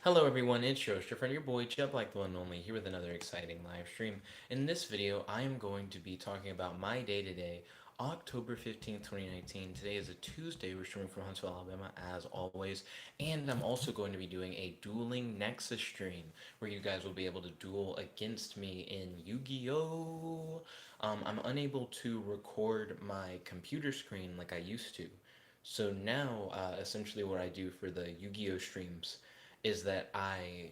Hello everyone, it's Yosh, your friend, your boy, Jet Black the one and only, here with another exciting live stream. In this video, I am going to be talking about my day-to-day, October 15th, 2019. Today is a Tuesday, we're streaming from Huntsville, Alabama, as always. And I'm also going to be doing a Dueling Nexus stream, where you guys will be able to duel against me in Yu-Gi-Oh! I'm unable to record my computer screen like I used to. So now, essentially what I do for the Yu-Gi-Oh! Streams is that I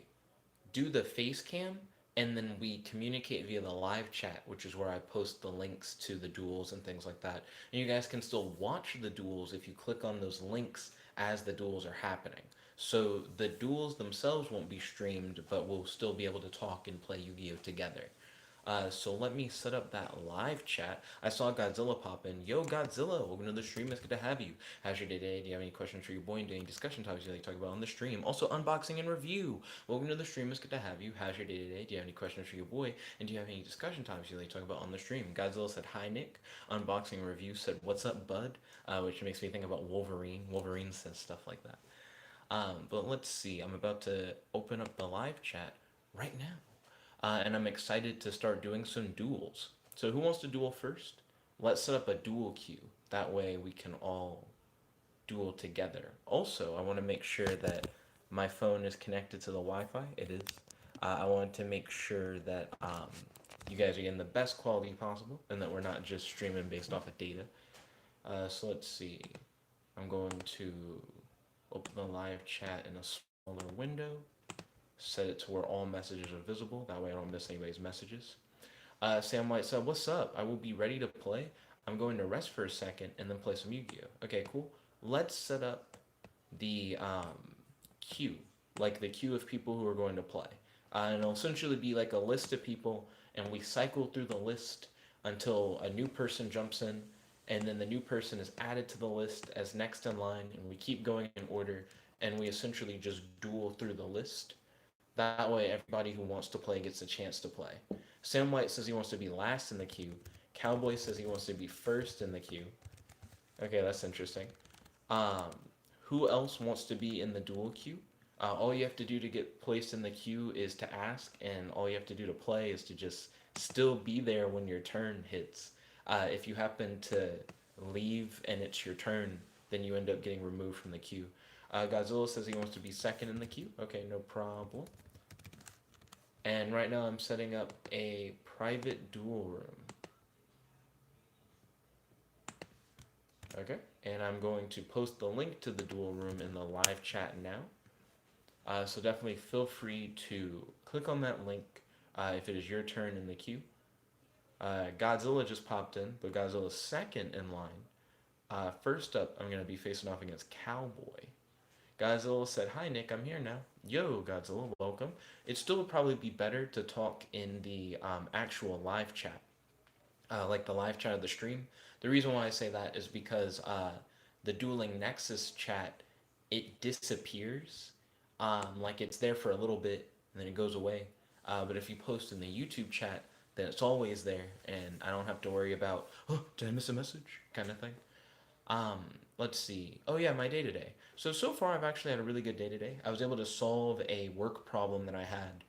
do the face cam and then we communicate via the live chat, which is where I post the links to the duels and things like that. And you guys can still watch the duels if you click on those links as the duels are happening. So the duels themselves won't be streamed, but we'll still be able to talk and play Yu-Gi-Oh together. So let me set up that live chat. I saw Godzilla pop in. Yo, Godzilla, welcome to the stream. It's good to have you. How's your day today? Do you have any questions for your boy? And any discussion topics you like to talk about on the stream? Also, unboxing and review. Welcome to the stream. It's good to have you. How's your day today? Do you have any questions for your boy? And do you have any discussion topics you like to talk about on the stream? Godzilla said, hi, Nick. Unboxing and review said, what's up, bud? Which makes me think about Wolverine. Wolverine says stuff like that. But let's see. I'm about to open up the live chat right now. And I'm excited to start doing some duels. So who wants to duel first? Let's set up a duel queue. That way we can all duel together. Also, I want to make sure that my phone is connected to the Wi-Fi. It is. I want to make sure that you guys are getting the best quality possible and that we're not just streaming based off of data. So let's see. I'm going to open the live chat in a smaller window, set it to where all messages are visible. That way I don't miss anybody's messages. Sam White said, what's up? I will be ready to play. I'm going to rest for a second and then play some Yu-Gi-Oh! Okay, cool. Let's set up the queue, like the queue of people who are going to play. And it'll essentially be like a list of people, and we cycle through the list until a new person jumps in, and then the new person is added to the list as next in line, and we keep going in order, and we essentially just duel through the list. That way, everybody who wants to play gets a chance to play. Sam White says he wants to be last in the queue. Cowboy says he wants to be first in the queue. Okay, that's interesting. Um, who else wants to be in the dual queue? All you have to do to get placed in the queue is to ask, and all you have to do to play is to just still be there when your turn hits. If you happen to leave and it's your turn, then you end up getting removed from the queue. Godzilla says he wants to be second in the queue. Okay, no problem. And right now I'm setting up a private duel room. Okay, and I'm going to post the link to the duel room in the live chat now. So definitely feel free to click on that link if it is your turn in the queue. Godzilla just popped in, but Godzilla's second in line. First up, I'm going to be facing off against Cowboy. Godzilla said, hi Nick, I'm here now. Yo, Godzilla, welcome. It still would probably be better to talk in the actual live chat, like the live chat of the stream. The reason why I say that is because the Dueling Nexus chat, it disappears. Like it's there for a little bit and then it goes away. But if you post in the YouTube chat, then it's always there and I don't have to worry about, oh, did I miss a message? Kind of thing. Um, let's see. Oh yeah, my day today. So far I've actually had a really good day today. I was able to solve a work problem that I had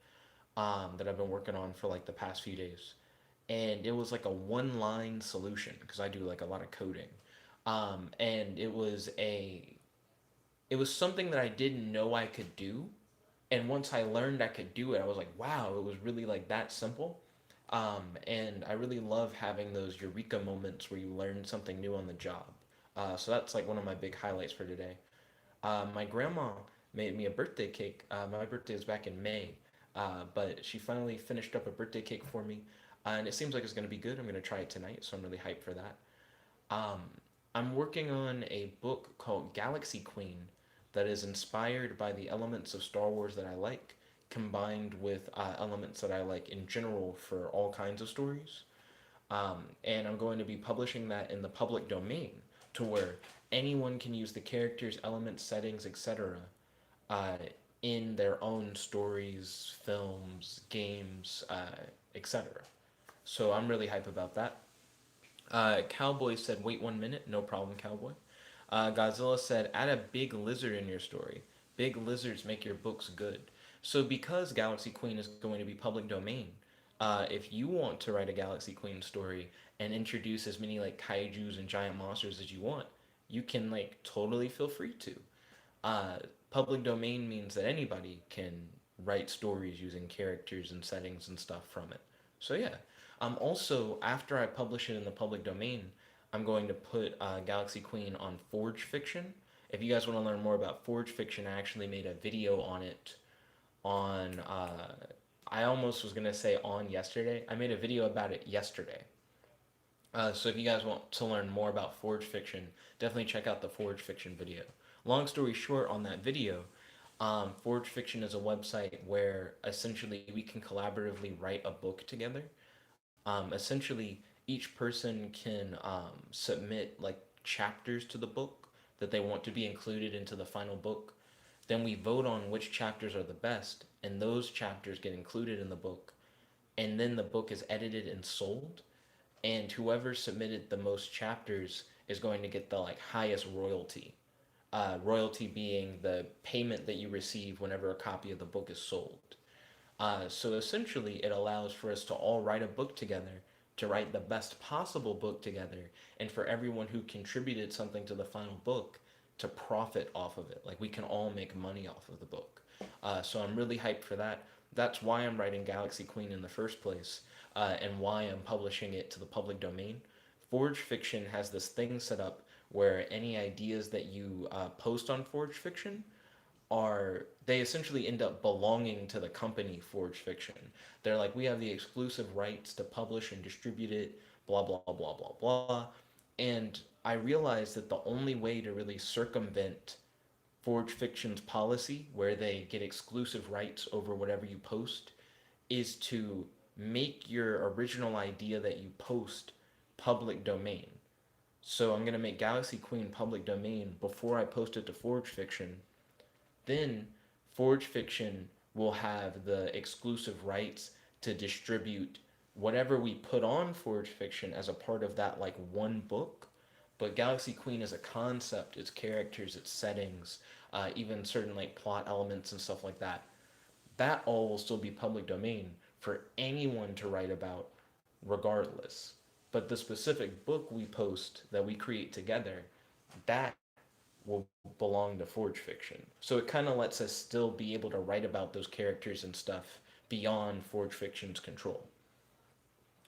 that I've been working on for like the past few days. And it was like a one line solution because I do like a lot of coding. And it was something that I didn't know I could do. And once I learned I could do it, I was like, wow, it was really like that simple. And I really love having those eureka moments where you learn something new on the job. So that's like one of my big highlights for today. My grandma made me a birthday cake. My birthday is back in May, but she finally finished up a birthday cake for me, and it seems like it's going to be good. I'm going to try it tonight, so I'm really hyped for that. Um, I'm working on a book called Galaxy Queen that is inspired by the elements of Star Wars that I like, combined with elements that I like in general for all kinds of stories. And I'm going to be publishing that in the public domain to where anyone can use the characters, elements, settings, etc. Uh, in their own stories, films, games, etc. So I'm really hype about that. Cowboy said, wait 1 minute. No problem, Cowboy. Godzilla said, add a big lizard in your story. big lizards make your books good. So because Galaxy Queen is going to be public domain, if you want to write a Galaxy Queen story and introduce as many like kaiju's and giant monsters as you want, you can like totally feel free to. Uh, Public domain means that anybody can write stories using characters and settings and stuff from it. So yeah. Also, after I publish it in the public domain, I'm going to put Galaxy Queen on Forge Fiction. If you guys want to learn more about Forge Fiction, I actually made a video on it on. I almost was gonna say on yesterday. I made a video about it yesterday. So if you guys want to learn more about Forge Fiction, definitely check out the Forge Fiction video. Long story short, on that video, Forge Fiction is a website where essentially we can collaboratively write a book together. Essentially, each person can submit like chapters to the book that they want to be included into the final book. Then we vote on which chapters are the best, and those chapters get included in the book. And then the book is edited and sold, and whoever submitted the most chapters is going to get the like highest royalty. Royalty being the payment that you receive whenever a copy of the book is sold. So essentially, it allows for us to all write a book together, to write the best possible book together, and for everyone who contributed something to the final book to profit off of it. Like we can all make money off of the book. So I'm really hyped for that. That's why I'm writing Galaxy Queen in the first place, and why I'm publishing it to the public domain. Forge Fiction has this thing set up where any ideas that you post on Forge Fiction are they essentially end up belonging to the company Forge Fiction. They're like, we have the exclusive rights to publish and distribute it, blah blah blah blah blah. And I realized that the only way to really circumvent Forge Fiction's policy, where they get exclusive rights over whatever you post, is to make your original idea that you post public domain. So I'm gonna make Galaxy Queen public domain before I post it to Forge Fiction, then Forge Fiction will have the exclusive rights to distribute whatever we put on Forge Fiction as a part of that like one book. But Galaxy Queen as a concept, its characters, its settings, even certain like plot elements and stuff like that, that all will still be public domain for anyone to write about regardless. But the specific book we post that we create together, that will belong to Forge Fiction. So it kind of lets us still be able to write about those characters and stuff beyond Forge Fiction's control.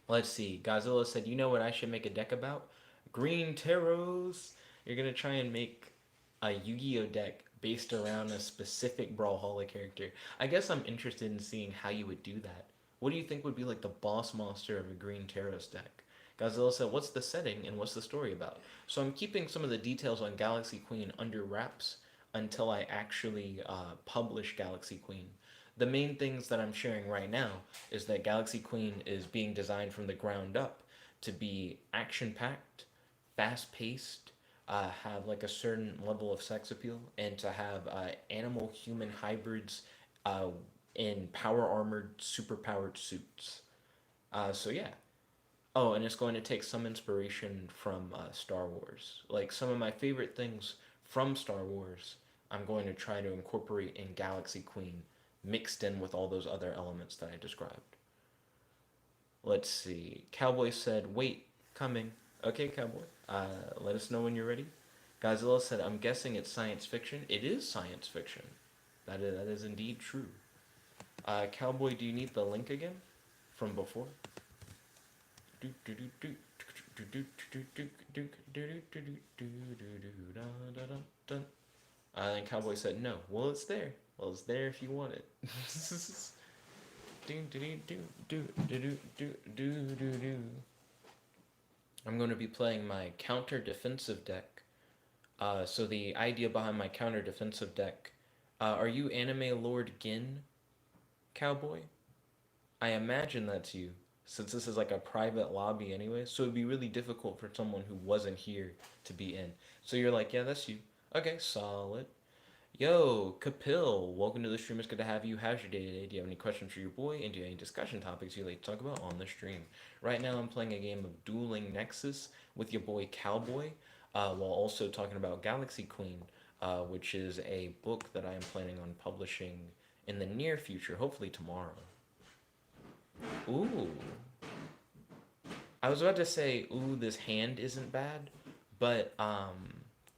Let's see. Godzilla said, "You know what I should make a deck about? Green Taros." You're gonna try and make a Yu-Gi-Oh deck based around a specific Brawlhalla character. I guess I'm interested in seeing how you would do that. What do you think would be like the boss monster of a Green Taros deck? Godzilla said, "What's the setting and what's the story about?" So I'm keeping some of the details on Galaxy Queen under wraps until I actually publish Galaxy Queen. The main things that I'm sharing right now is that Galaxy Queen is being designed from the ground up to be action packed, fast paced, have like a certain level of sex appeal, and to have animal human hybrids uh, in power armored, super powered suits. So yeah. Oh, and it's going to take some inspiration from Star Wars. Like some of my favorite things from Star Wars, I'm going to try to incorporate in Galaxy Queen, mixed in with all those other elements that I described. Let's see. Cowboy said, "Wait, coming." Okay, Cowboy. Let us know when you're ready. Godzilla said, "I'm guessing it's science fiction." It is science fiction. That is indeed true. Cowboy, do you need the link again from before? And Cowboy said, "No." Well, it's there. Well, it's there if you want it. I'm going to be playing my counter defensive deck. So the idea behind my counter defensive deck, are you Anime Lord Gin, Cowboy? I imagine that's you, since this is like a private lobby anyway, so it'd be really difficult for someone who wasn't here to be in. So you're like, yeah, that's you. Okay, solid. Yo, Kapil, welcome to the stream. It's good to have you. How's your day today? Do you have any questions for your boy? And do you have any discussion topics you'd like to talk about on the stream? Right now, I'm playing a game of Dueling Nexus with your boy Cowboy, while also talking about Galaxy Queen. which is a book that I am planning on publishing in the near future, hopefully tomorrow. Ooh. I was about to say, ooh, this hand isn't bad, but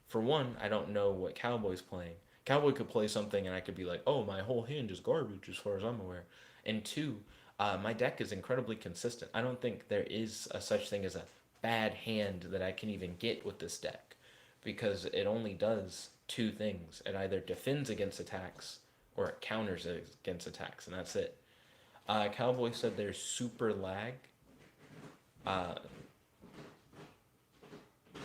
for one, I don't know what Cowboy's playing. Cowboy could play something and I could be like, oh, my whole hand is garbage as far as I'm aware. And two, my deck is incredibly consistent. I don't think there is a such thing as a bad hand that I can even get with this deck because it only does two things. It either defends against attacks or it counters against attacks, and that's it. Cowboy said there's super lag. Uh,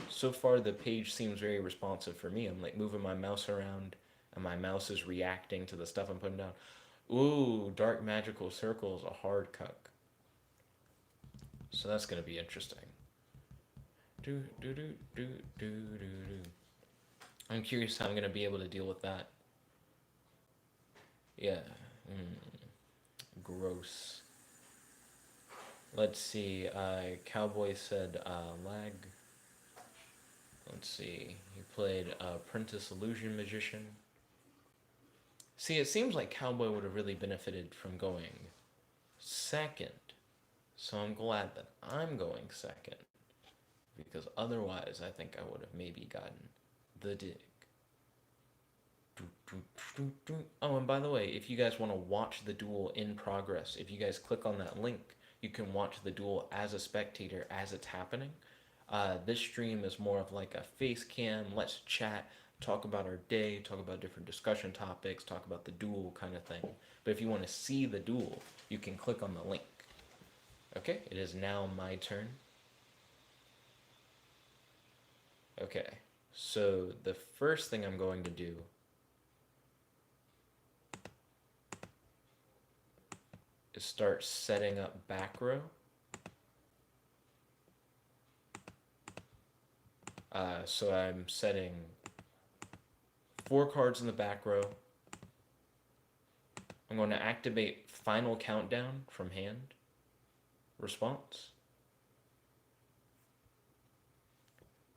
so far, the page seems very responsive for me. I'm like moving my mouse around, and my mouse is reacting to the stuff I'm putting down. Ooh, Dark Magical Circle is a hard cuck. So that's going to be interesting. Do, do, do, do, do, do, do. I'm curious how I'm going to be able to deal with that. Yeah. Gross. Let's see. Cowboy said lag. Let's see. He played Apprentice Illusion Magician. See, it seems like Cowboy would have really benefited from going second. So I'm glad that I'm going second. Because otherwise, I think I would have maybe gotten the dig. Oh, and by the way, if you guys want to watch the duel in progress, if you guys click on that link, you can watch the duel as a spectator as it's happening. This stream is more of like a face cam, let's chat, talk about our day, talk about different discussion topics, talk about the duel kind of thing. But if you want to see the duel, you can click on the link. Okay, it is now my turn. Okay, so the first thing I'm going to do is start setting up back row. So I'm setting 4 cards in the back row. I'm going to activate Final Countdown from hand. Response.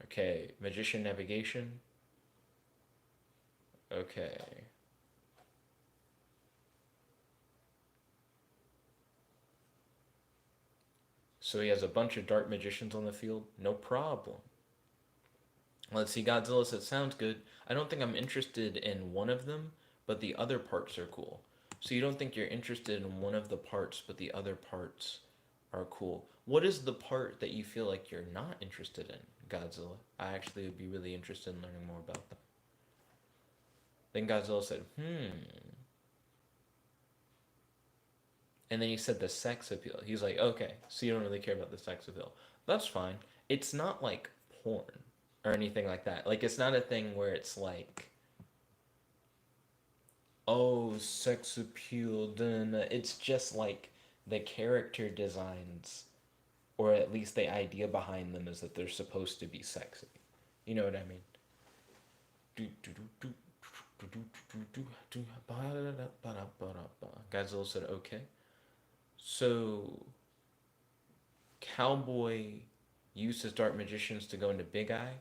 Okay, Magician Navigation. Okay. So he has a bunch of Dark Magicians on the field. No problem. Let's see, Godzilla said, sounds good. I don't think I'm interested in one of them, but the other parts are cool. So you don't think you're interested in one of the parts, but the other parts are cool. What is the part that you feel like you're not interested in, Godzilla? I actually would be really interested in learning more about that. Then Godzilla said, And then he said the sex appeal. He's like, okay, so you don't really care about the sex appeal. That's fine. It's not like porn or anything like that. Like, it's not a thing where it's like, oh, sex appeal, dun. It's just like the character designs, or at least the idea behind them is that they're supposed to be sexy. You know what I mean? Godzilla said, okay. So, Cowboy used his Dark Magicians to go into Big Eye.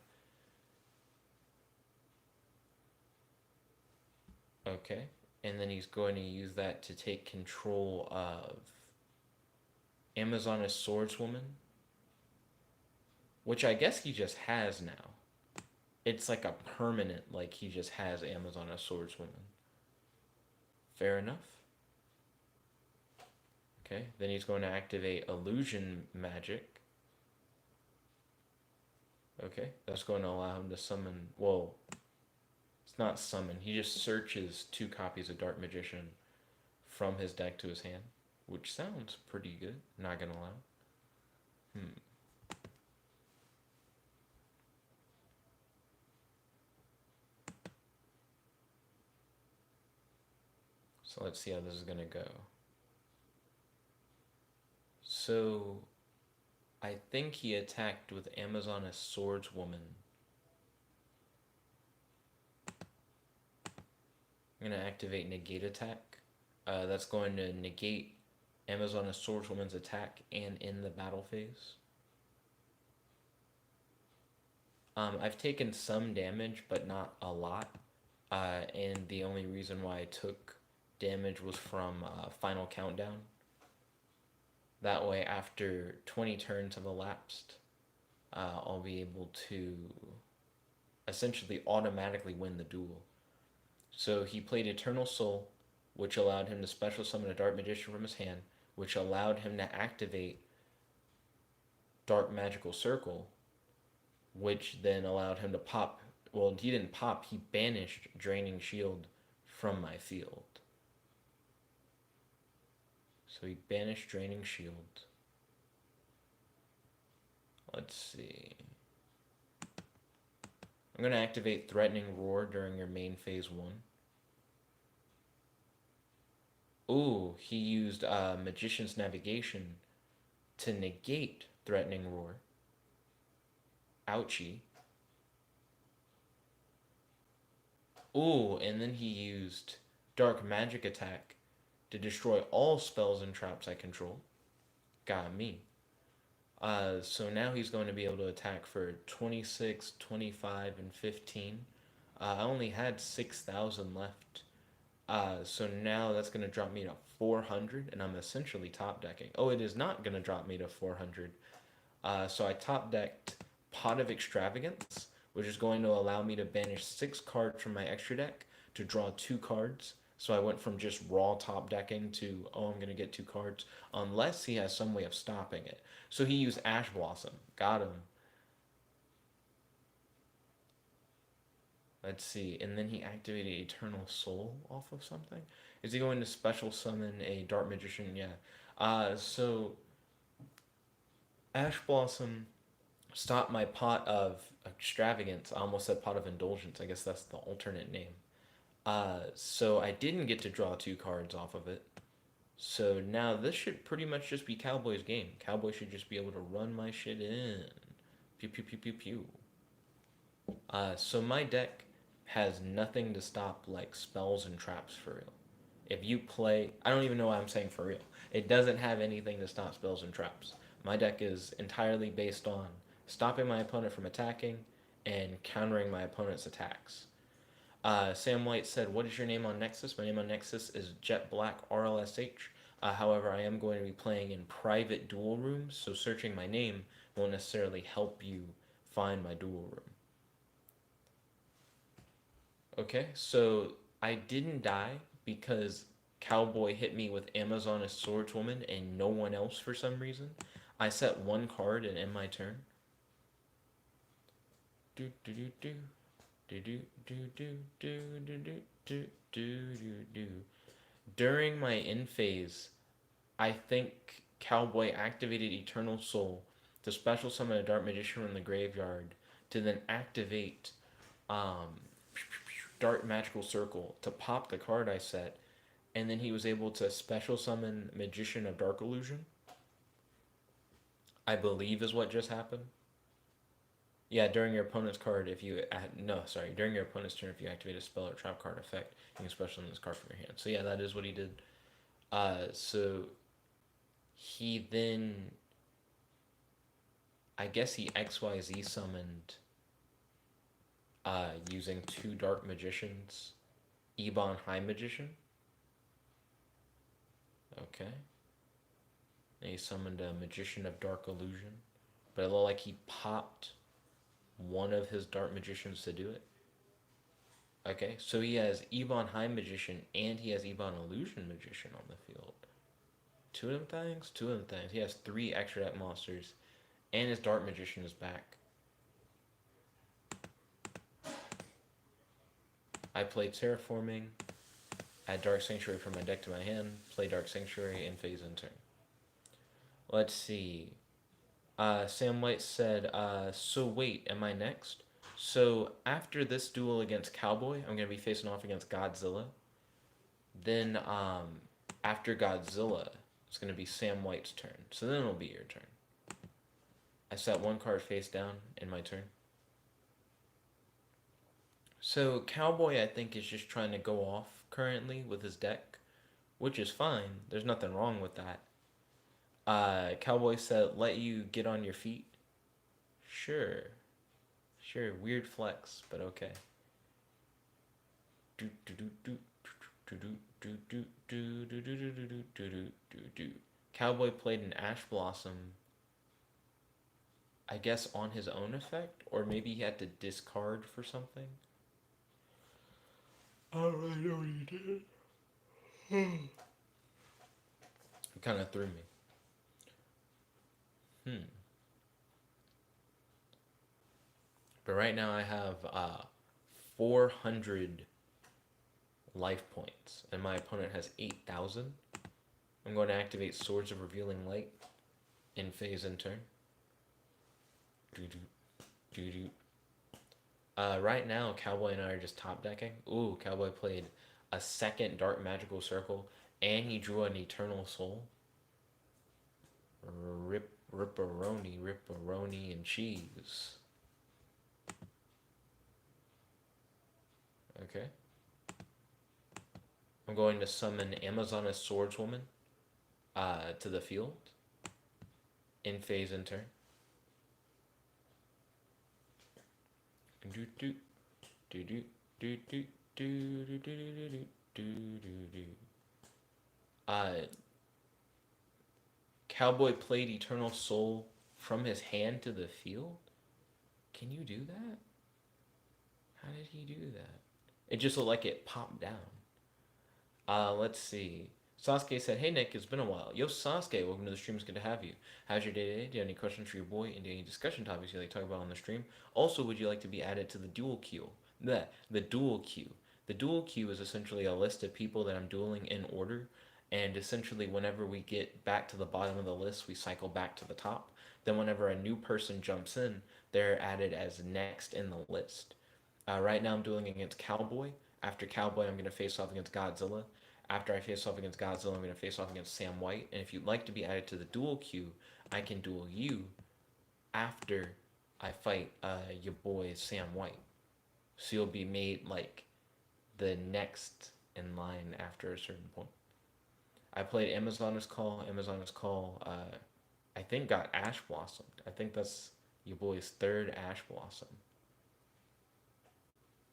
Okay. And then he's going to use that to take control of Amazoness Swordswoman, which I guess he just has now. It's like a permanent, like he just has Amazoness Swordswoman. Fair enough. Okay, then he's going to activate Illusion Magic. Okay, that's going to allow him to summon, well, it's not summon, he just searches 2 copies of Dark Magician from his deck to his hand, which sounds pretty good, not gonna lie. So let's see how this is gonna go. So I think he attacked with Amazoness Swordswoman. I'm going to activate Negate Attack. That's going to negate Amazoness Swordswoman's attack and in the battle phase. I've taken some damage, but not a lot. and the only reason why I took damage was from Final Countdown. That way, after 20 turns have elapsed, I'll be able to essentially automatically win the duel. So he played Eternal Soul, which allowed him to special summon a Dark Magician from his hand, which allowed him to activate Dark Magical Circle, which then allowed him to pop. Well, he didn't pop, he banished Draining Shield from my field. So he banished Draining Shield. Let's see. I'm going to activate Threatening Roar during your main phase 1. Ooh, he used Magician's Navigation to negate Threatening Roar. Ouchie. Ooh, and then he used Dark Magic Attack to destroy all spells and traps I control. Got me. So now he's going to be able to attack for 26, 25, and 15. I only had 6,000 left. So now that's going to drop me to 400, and I'm essentially top decking. Oh, it is not going to drop me to 400. So I top decked Pot of Extravagance, which is going to allow me to banish 6 cards from my extra deck to draw 2 cards. So I went from just raw top decking to, oh, I'm going to get 2 cards, unless he has some way of stopping it. So he used Ash Blossom. Got him. Let's see. And then he activated Eternal Soul off of something. Is he going to special summon a Dark Magician? Yeah. So Ash Blossom stopped my Pot of Extravagance. I almost said Pot of Indulgence. I guess that's the alternate name. So I didn't get to draw 2 cards off of it. So now this should pretty much just be Cowboy's game. Cowboy should just be able to run my shit in. Pew pew pew pew pew. So my deck has nothing to stop like spells and traps for real. If you play, I don't even know why I'm saying for real. It doesn't have anything to stop spells and traps. My deck is entirely based on stopping my opponent from attacking and countering my opponent's attacks. Sam White said, "What is your name on Nexus?" My name on Nexus is jetblackrlsh. However, I am going to be playing in private duel rooms, so searching my name won't necessarily help you find my duel room. Okay, so I didn't die because Cowboy hit me with Amazoness Swordswoman and no one else for some reason. I set 1 card and end my turn. Do do do do. Do do do do do do do do do do. During my end phase, I think Cowboy activated Eternal Soul to special summon a Dark Magician from the graveyard to then activate Dark Magical Circle to pop the card I set, and then he was able to special summon Magician of Dark Illusion. I believe is what just happened. Yeah, during your opponent's card, if you during your opponent's turn, if you activate a spell or trap card effect, you can special summon this card from your hand. So yeah, that is what he did. So he then, I guess he XYZ summoned, using 2 Dark Magicians, Ebon High Magician. Okay. And he summoned a Magician of Dark Illusion, but it looked like he popped one of his Dark Magicians to do it. Okay, so he has Ebon High Magician and he has Ebon Illusion Magician on the field. 2 of them things? 2 of them things. He has 3 extra deck monsters and his Dark Magician is back. I played Terraforming, add Dark Sanctuary from my deck to my hand, play Dark Sanctuary, and phase in turn. Let's see. Sam White said, so wait, am I next? So after this duel against Cowboy, I'm going to be facing off against Godzilla. Then after Godzilla, it's going to be Sam White's turn. So then it'll be your turn. I set 1 card face down in my turn. So Cowboy, I think, is just trying to go off currently with his deck, which is fine. There's nothing wrong with that. Cowboy said, let you get on your feet. Sure. Sure, weird flex, but okay. Cowboy played an Ash Blossom, I guess on his own effect, or maybe he had to discard for something. Oh, I know what he did. It kind of threw me. But right now I have 400 life points, and my opponent has 8,000. I'm going to activate Swords of Revealing Light in phase and turn. Right now, Cowboy and I are just top decking. Ooh, Cowboy played a second Dark Magical Circle, and he drew an Eternal Soul. Ripperoni, and cheese. Okay. I'm going to summon Amazoness Swordswoman to the field in phase and turn. Cowboy played Eternal Soul from his hand to the field? Can you do that? How did he do that? It just looked like it popped down. Let's see. Sasuke said, "Hey Nick, it's been a while. Yo Sasuke, welcome to the stream. It's good to have you. How's your day today? Do you have any questions for your boy? And do you have any discussion topics you like to talk about on the stream? Also, would you like to be added to the duel queue? The duel queue. The duel queue is essentially a list of people that I'm dueling in order, and essentially whenever we get back to the bottom of the list, we cycle back to the top. Then whenever a new person jumps in, they're added as next in the list. Right now I'm dueling against Cowboy. After Cowboy, I'm going to face off against Godzilla. After I face off against Godzilla, I'm going to face off against Sam White. And if you'd like to be added to the duel queue, I can duel you after I fight your boy Sam White. So you'll be made like the next in line after a certain point. I played Amazoness Call. Amazoness Call, I think got Ash Blossomed. I think that's your boy's third Ash Blossom.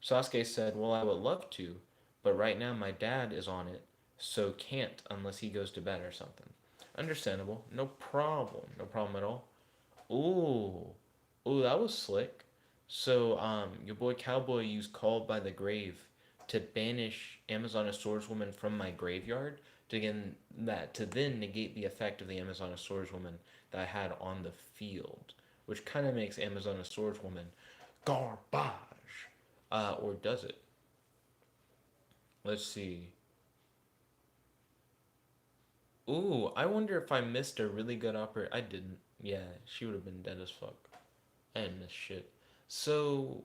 Sasuke said, "Well, I would love to, but right now my dad is on it, so can't unless he goes to bed or something." Understandable. No problem. No problem at all. Ooh. Ooh, that was slick. So, your boy Cowboy used Called by the Grave to banish Amazoness Swordswoman from my graveyard to then negate the effect of the Amazoness Swordswoman that I had on the field, which kind of makes Amazoness Swordswoman garbage. Or does it? Let's see. Ooh, I wonder if I missed a really good opportunity. I didn't. Yeah, she would have been dead as fuck. I didn't miss shit. So,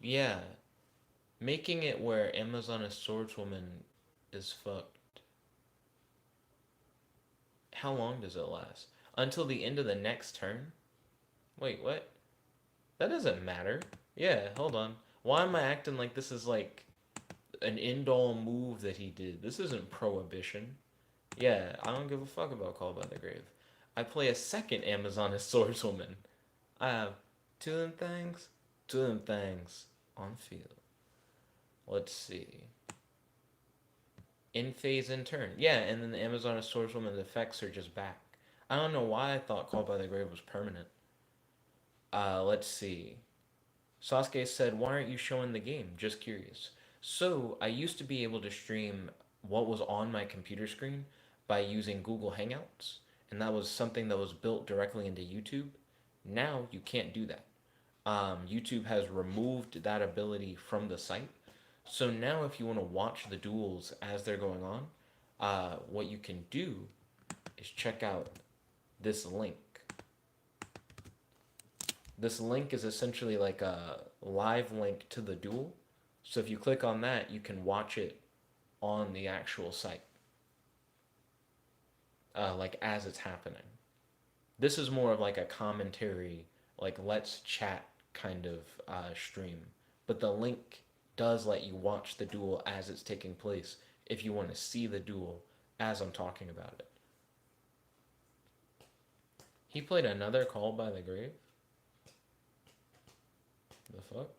yeah. Making it where Amazoness Swordswoman is fucked. How long does it last? Until the end of the next turn? Wait, what? That doesn't matter. Yeah, hold on. Why am I acting like this is like an end-all move that he did? This isn't Prohibition. Yeah, I don't give a fuck about Call by the Grave. I play a second Amazoness Swordswoman. I have two of them things on field. Let's see. In phase in turn. Yeah, and then the Amazoness Swordswoman's effects are just back. I don't know why I thought Call by the Grave was permanent. Let's see. Sasuke said, "Why aren't you showing the game? Just curious." So, I used to be able to stream what was on my computer screen by using Google Hangouts, and that was something that was built directly into YouTube. Now, you can't do that. YouTube has removed that ability from the site. So now, if you want to watch the duels as they're going on, what you can do is check out this link. This link is essentially like a live link to the duel. So if you click on that, you can watch it on the actual site, like as it's happening. This is more of like a commentary, like let's chat kind of stream. But the link does let you watch the duel as it's taking place if you want to see the duel as I'm talking about it. He played another Call by the Grave? The fuck?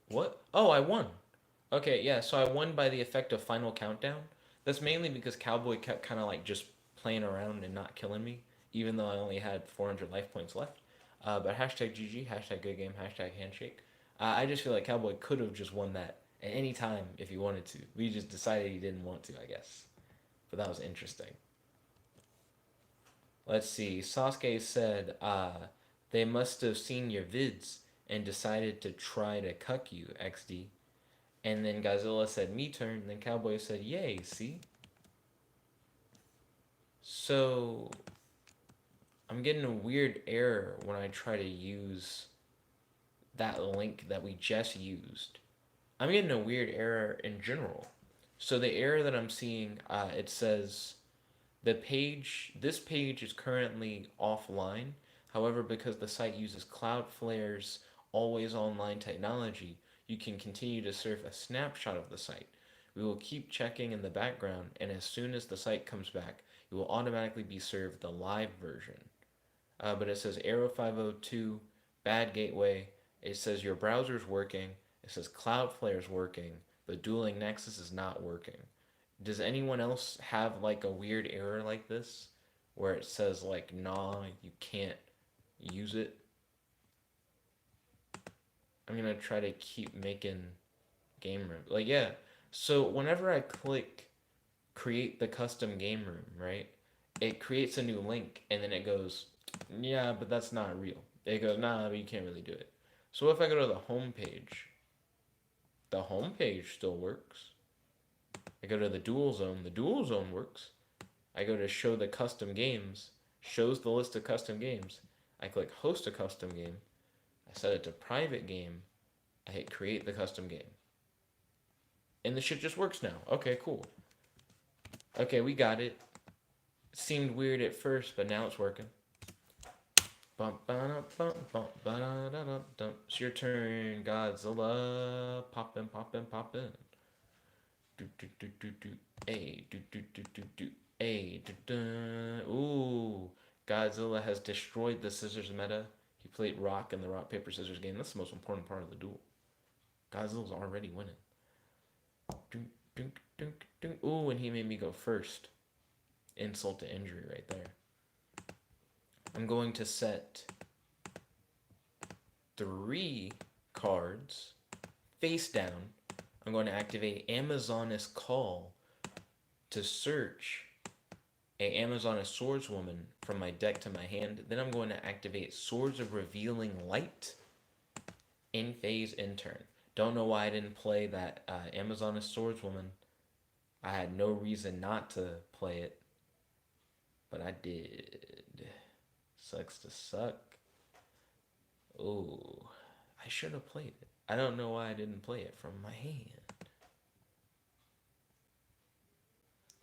What? Oh, I won. Okay, yeah, so I won by the effect of Final Countdown. That's mainly because Cowboy kept kind of like just playing around and not killing me, even though I only had 400 life points left. But hashtag GG, hashtag good game, hashtag handshake. I just feel like Cowboy could have just won that at any time if he wanted to. We just decided he didn't want to, I guess. But that was interesting. Let's see. Sasuke said, they must have seen your vids and decided to try to cuck you, XD. And then Godzilla said, me turn. And then Cowboy said, yay, see? So, I'm getting a weird error when I try to use that link that we just used. I'm getting a weird error in general. So, the error that I'm seeing, it says, this page is currently offline. However, because the site uses Cloudflare's always online technology, you can continue to surf a snapshot of the site. We will keep checking in the background, and as soon as the site comes back, you will automatically be served the live version. But it says Arrow 502, bad gateway. It says your browser's working. It says Cloudflare's working. The Dueling Nexus is not working. Does anyone else have like a weird error like this where it says like nah, you can't use it? I'm gonna try to keep making game room. Like yeah. So whenever I click create the custom game room, right? It creates a new link and then it goes, yeah, but that's not real. It goes, nah, but you can't really do it. So if I go to the home page, the home page still works. I go to the dual zone works. I go to show the custom games, shows the list of custom games. I click host a custom game. I set it to private game. I hit create the custom game. And the shit just works now. Okay, cool. Okay, we got it. It seemed weird at first, but now it's working. It's your turn, Godzilla. Poppin', poppin', poppin'. Do do do do do. Hey, do do do do do. Hey, do do. Ooh, Godzilla has destroyed the scissors meta. He played rock in the rock paper scissors game. That's the most important part of the duel. Godzilla's already winning. Dunk, dunk, dunk, dunk. Ooh, and he made me go first. Insult to injury right there. I'm going to set 3 cards face down. I'm going to activate Amazoness Call to search a Amazoness Swordswoman from my deck to my hand. Then I'm going to activate Swords of Revealing Light in phase in turn. Don't know why I didn't play that Amazoness Swordswoman. I had no reason not to play it, but I did. Sucks to suck. Ooh, I should have played it. I don't know why I didn't play it from my hand.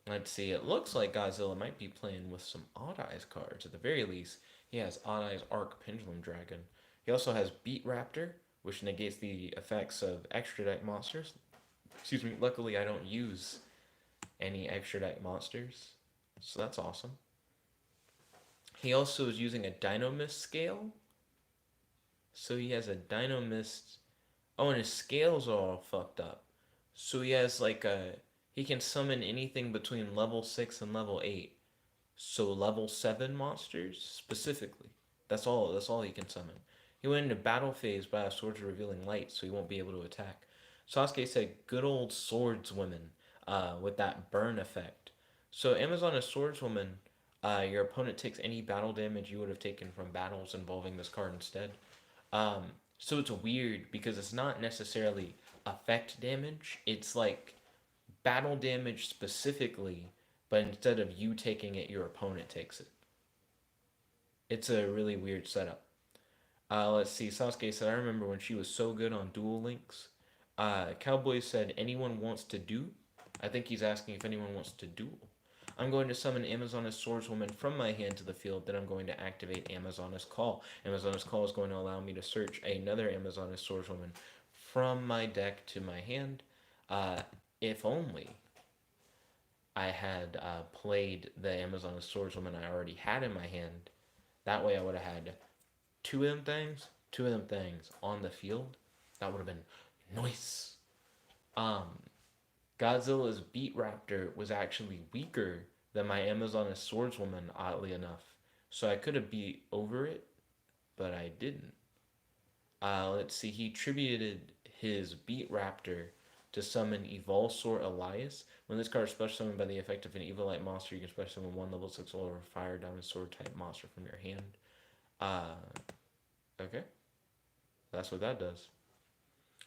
Let's see, it looks like Godzilla might be playing with some Odd Eyes cards. At the very least, he has Odd Eyes Arc Pendulum Dragon. He also has Beat Raptor, which negates the effects of extra deck monsters. Excuse me, luckily I don't use any extra deck monsters, so that's awesome. He also is using a Dynamist scale. So he has a Dynamist. Oh, and his scales are all fucked up. So he has like a. He can summon anything between level 6 and level 8. So level 7 monsters specifically. That's all he can summon. He went into battle phase by a Swords of Revealing Light, so he won't be able to attack. Sasuke said, good old swordswomen with that burn effect. So Amazoness Swordswoman, your opponent takes any battle damage you would have taken from battles involving this card instead. So it's weird because it's not necessarily effect damage. It's like battle damage specifically, but instead of you taking it, your opponent takes it. It's a really weird setup. Let's see. Sasuke said, I remember when she was so good on Duel Links. Cowboy said, anyone wants to do? I think he's asking if anyone wants to duel. I'm going to summon Amazoness Swordswoman from my hand to the field. Then I'm going to activate Amazoness Call. Amazoness Call is going to allow me to search another Amazoness Swordswoman from my deck to my hand. If only I had played the Amazoness Swordswoman I already had in my hand. That way I would have had two of them things on the field. That would have been nice. Um, Godzilla's Beat Raptor was actually weaker than my Amazoness Swordswoman, oddly enough. So I could have beat over it, but I didn't. Let's see, he tributed his Beat Raptor to summon Evolsaur Elias. When this card is special summoned by the effect of an Evilite monster, you can special summon one level 6 or fire diamond sword type monster from your hand. Uh, okay, that's what that does.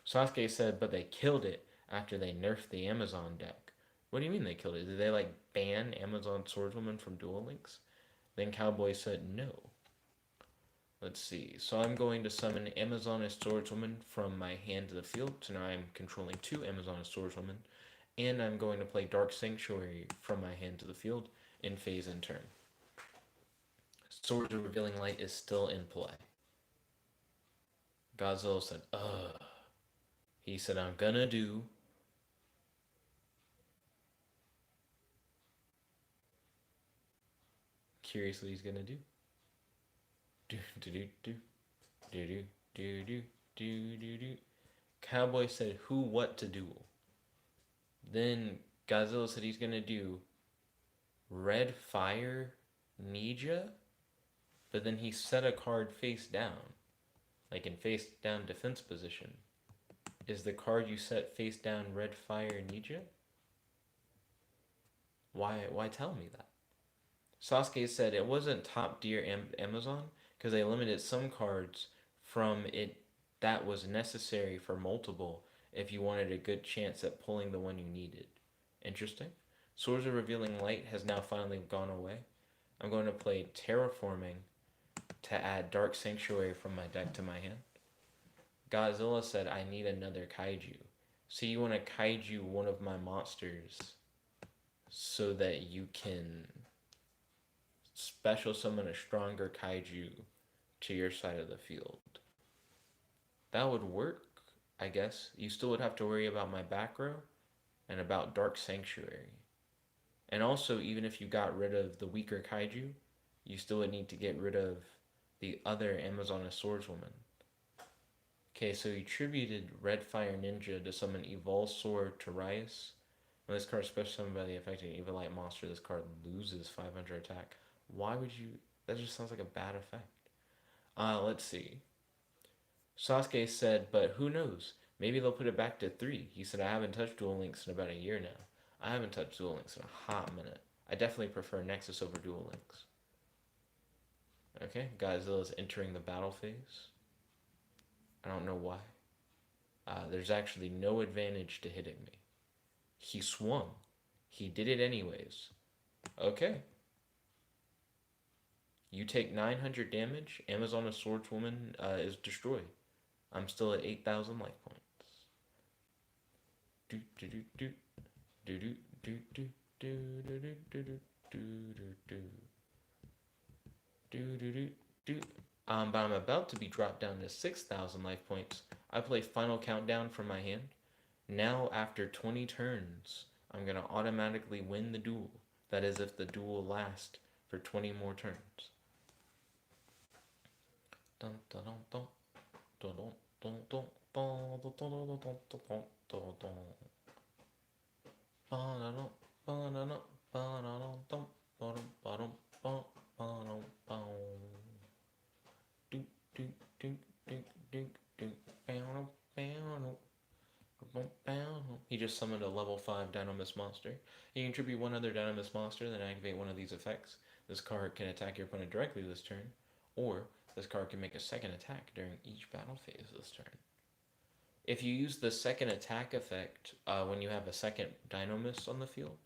Sasuke said, but they killed it after they nerfed the Amazon deck. What do you mean they killed it? Did they like ban Amazon Swordswoman from Duel Links? Then Cowboy said no. Let's see. So I'm going to summon Amazoness Swordswoman from my hand to the field. So now I'm controlling two Amazoness Swordswoman. And I'm going to play Dark Sanctuary from my hand to the field in phase and turn. Swords of Revealing Light is still in play. Godzilla said, ugh. He said, I'm gonna do. Curious what he's gonna do. Do do do do do do do do do do do. Cowboy said, who what to duel. Then Godzilla said he's gonna do Red Fire Ninja, but then he set a card face down, like in face down defense position. Is the card you set face down Red Fire Ninja? Why tell me that? Sasuke said it wasn't top tier Amazon because they limited some cards from it that was necessary for multiple if you wanted a good chance at pulling the one you needed. Interesting. Swords of Revealing Light has now finally gone away. I'm going to play Terraforming to add Dark Sanctuary from my deck to my hand. Godzilla said I need another kaiju. So you want to kaiju one of my monsters so that you can special summon a stronger kaiju to your side of the field. That would work, I guess. You still would have to worry about my back row and about Dark Sanctuary. And also, even if you got rid of the weaker kaiju, you still would need to get rid of the other Amazoness Swordswoman. Okay, so he tributed Red Fire Ninja to summon Evolsaur Torias. When this card is special summoned by the effect of an Evilite monster, this card loses 500 attack. Why would you? That just sounds like a bad effect. Let's see. Sasuke said, but who knows? Maybe they'll put it back to 3. He said, I haven't touched Duel Links in about a year now. I haven't touched Duel Links in a hot minute. I definitely prefer Nexus over Duel Links. Okay, Godzilla's entering the battle phase. I don't know why. There's actually no advantage to hitting me. He swung. He did it anyways. Okay. You take 900 damage. Amazoness Swordswoman is destroyed. I'm still at 8,000 life points. Do do do do do do do do do do do do do do do do do. But I'm about to be dropped down to 6,000 life points. I play Final Countdown from my hand. Now, after 20 turns, I'm going to automatically win the duel. That is, if the duel lasts for 20 more turns. Dun, dun, dun, dun. Dun, dun, dun, dun, dun, dun, dun, dun, dun, dun, dun, dun. Ba-da-dum, ba-da-dum, ba-da-dum, ba-dum, ba-dum, ba-dum, ba-dum, ba-dum. He just summoned a level 5 Dynamis monster. You can tribute one other Dynamis monster, then activate one of these effects. This card can attack your opponent directly this turn, or this card can make a second attack during each battle phase this turn. If you use the second attack effect when you have a second Dynamis on the field,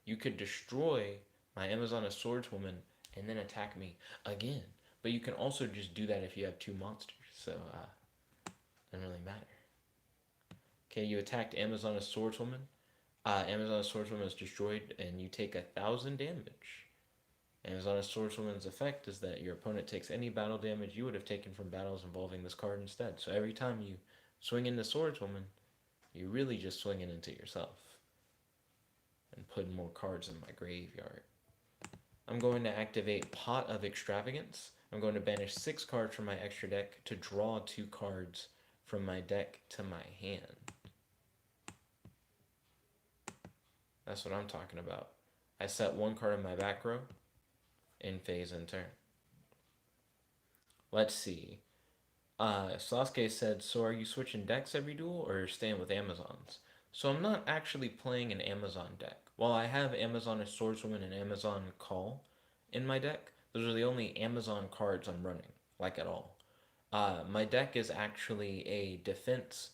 you could destroy my Amazoness Swordswoman and then attack me again. But you can also just do that if you have 2 monsters, so it doesn't really matter. Okay, you attacked Amazoness Swordswoman. Amazoness Swordswoman is destroyed, and you take 1,000 damage. Amazoness Swordswoman's effect is that your opponent takes any battle damage you would have taken from battles involving this card instead. So every time you swing into Swordswoman, you're really just swinging into yourself and putting more cards in my graveyard. I'm going to activate Pot of Extravagance. I'm going to banish 6 cards from my extra deck to draw 2 cards from my deck to my hand. That's what I'm talking about. I set one card in my back row in phase and turn. Let's see. Sasuke said, so are you switching decks every duel or staying with Amazons? So I'm not actually playing an Amazon deck. While I have Amazon Swordswoman and Amazon Call in my deck, those are the only Amazon cards I'm running, like at all. My deck is actually a defense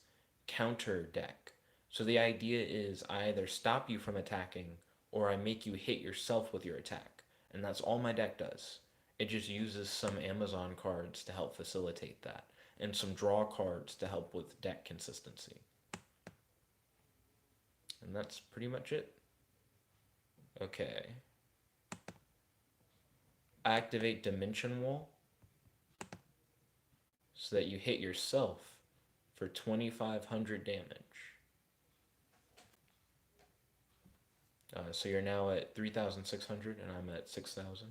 counter deck. So the idea is I either stop you from attacking or I make you hit yourself with your attack. And that's all my deck does. It just uses some Amazon cards to help facilitate that, and some draw cards to help with deck consistency. And that's pretty much it. Okay. Activate Dimension Wall so that you hit yourself for 2,500 damage. So you're now at 3,600 and I'm at 6,000.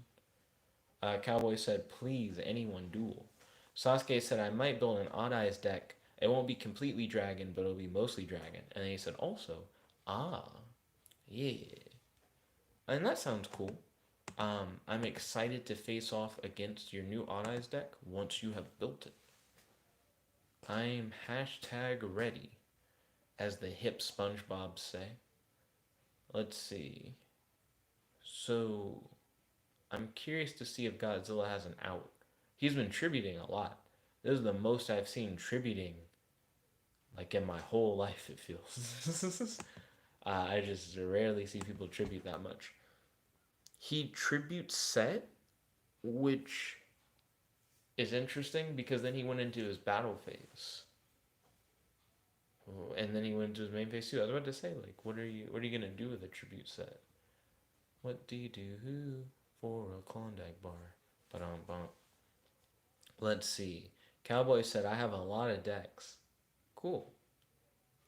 Cowboy said, please, anyone duel. Sasuke said, I might build an Odd Eyes deck. It won't be completely dragon, but it'll be mostly dragon. And then he said, also, yeah. And that sounds cool. I'm excited to face off against your new Odd Eyes deck once you have built it. I'm #ready, as the hip SpongeBob say. Let's see. So, I'm curious to see if Godzilla has an out. He's been tributing a lot. This is the most I've seen tributing, like, in my whole life, it feels. I just rarely see people tribute that much. He tributes Set, which is interesting because then he went into his battle phase. And then he went into his main phase too. I was about to say, like, what are you gonna do with a tribute Set? What do you do for a Klondike bar? Ba-dum-bum. Let's see. Cowboy said, I have a lot of decks. Cool.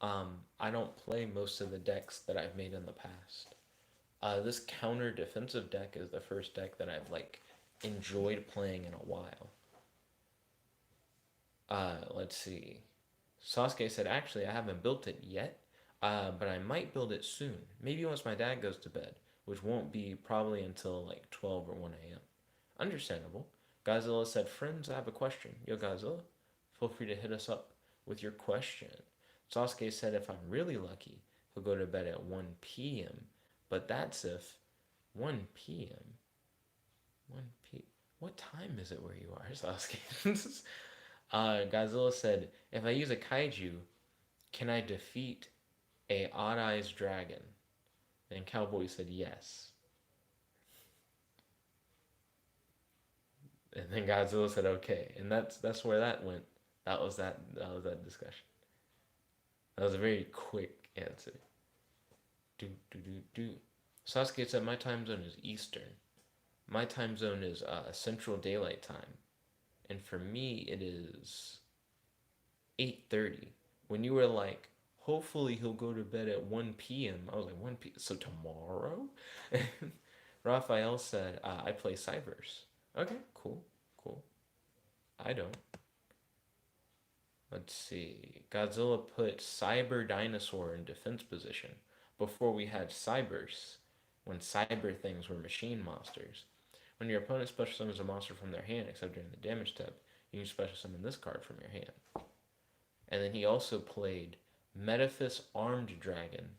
I don't play most of the decks that I've made in the past. This counter defensive deck is the first deck that I've, like, enjoyed playing in a while. Let's see. Sasuke said, actually, I haven't built it yet, but I might build it soon. Maybe once my dad goes to bed, which won't be probably until like 12 or 1 a.m. Understandable. Godzilla said, friends, I have a question. Yo, Godzilla, feel free to hit us up with your question. Sasuke said, if I'm really lucky, he'll go to bed at 1 p.m. But that's if 1 p.m. 1 p. What time is it where you are, Sasuke? Godzilla said, if I use a kaiju, can I defeat a Odd Eyes dragon? And Cowboy said yes. And then Godzilla said okay. And that's where that went. That was that discussion. That was a very quick answer. Sasuke said my time zone is Eastern. My time zone is Central Daylight Time. And for me, it is 8:30. When you were like, hopefully he'll go to bed at 1 p.m., I was like, 1 p.m., so tomorrow? Raphael said, I play Cyberse. Okay, cool. I don't. Let's see. Godzilla put Cyber Dinosaur in defense position before we had Cyberse, when cyber things were machine monsters. When your opponent special summons a monster from their hand, except during the damage step, you can special summon this card from your hand. And then he also played Metaphys Armed Dragon,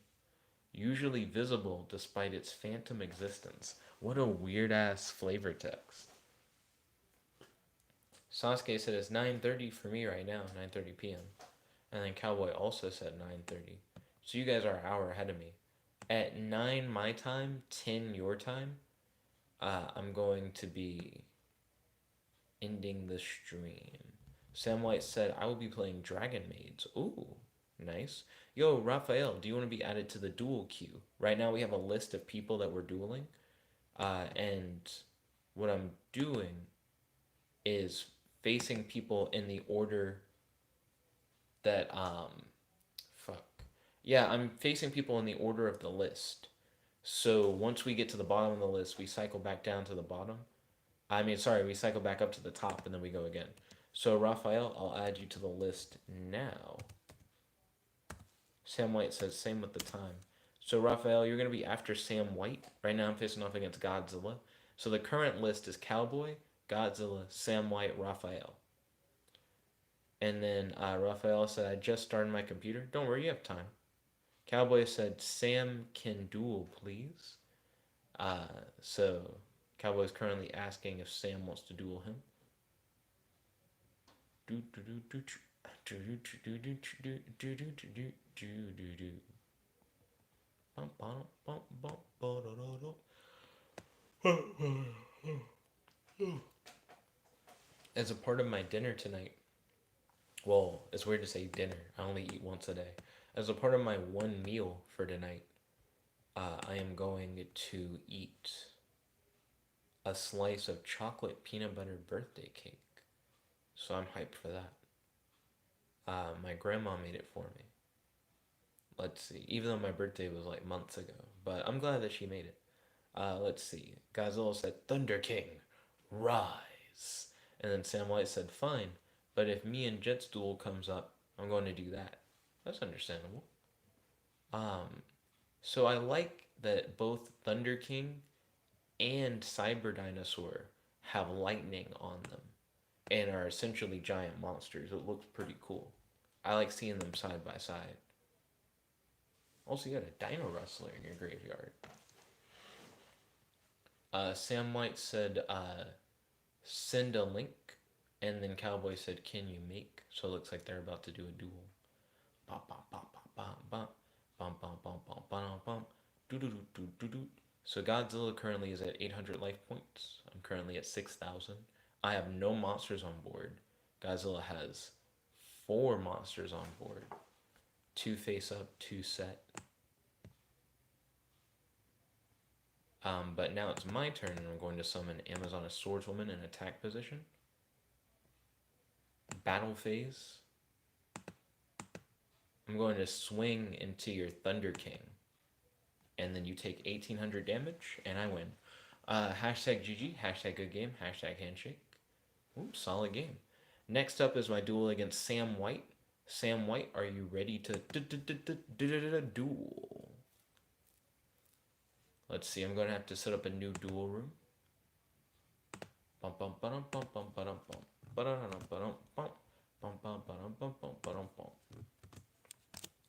usually visible despite its phantom existence. What a weird-ass flavor text. Sasuke said it's 9:30 for me right now, 9:30 p.m. And then Cowboy also said 9:30. So you guys are an hour ahead of me. At 9 my time, 10 your time, I'm going to be ending the stream. Sam White said, I will be playing Dragon Maids. Ooh, nice. Yo, Raphael, do you want to be added to the duel queue? Right now we have a list of people that we're dueling. And what I'm doing is facing people in the order that, Yeah, I'm facing people in the order of the list. So once we get to the bottom of the list, we cycle back down to the bottom. We cycle back up to the top and then we go again. So Raphael, I'll add you to the list now. Sam White says same with the time. So Raphael, you're gonna be after Sam White. Right now I'm facing off against Godzilla. So the current list is Cowboy, Godzilla, Sam White, Raphael. And then Raphael said, I just started my computer. Don't worry, you have time. Cowboy said, Sam can duel, please. So Cowboy's currently asking if Sam wants to duel him. As a part of my dinner tonight, well, it's weird to say dinner. I only eat once a day. As a part of my one meal for tonight, I am going to eat a slice of chocolate peanut butter birthday cake. So I'm hyped for that. My grandma made it for me. Let's see. Even though my birthday was like months ago, but I'm glad that she made it. Let's see. Godzilla said, Thunder King, rise. And then Sam White said, fine, but if me and Jet's duel comes up, I'm going to do that. That's understandable. So I like that both Thunder King and Cyber Dinosaur have lightning on them and are essentially giant monsters. It looks pretty cool. I like seeing them side by side. Also, you got a Dino Wrestler in your graveyard. Sam White said, send a link. And then Cowboy said, can you make? So it looks like they're about to do a duel. So Godzilla currently is at 800 life points. I'm currently at 6,000. I have no monsters on board. Godzilla has 4 monsters on board. 2 face up, 2 set. But now it's my turn, and I'm going to summon Amazon Swordswoman in attack position. Battle phase. I'm going to swing into your Thunder King. And then you take 1,800 damage, and I win. Hashtag GG, hashtag good game, hashtag handshake. Ooh, solid game. Next up is my duel against Sam White. Sam White, are you ready to duel? Let's see, I'm going to have to set up a new duel room.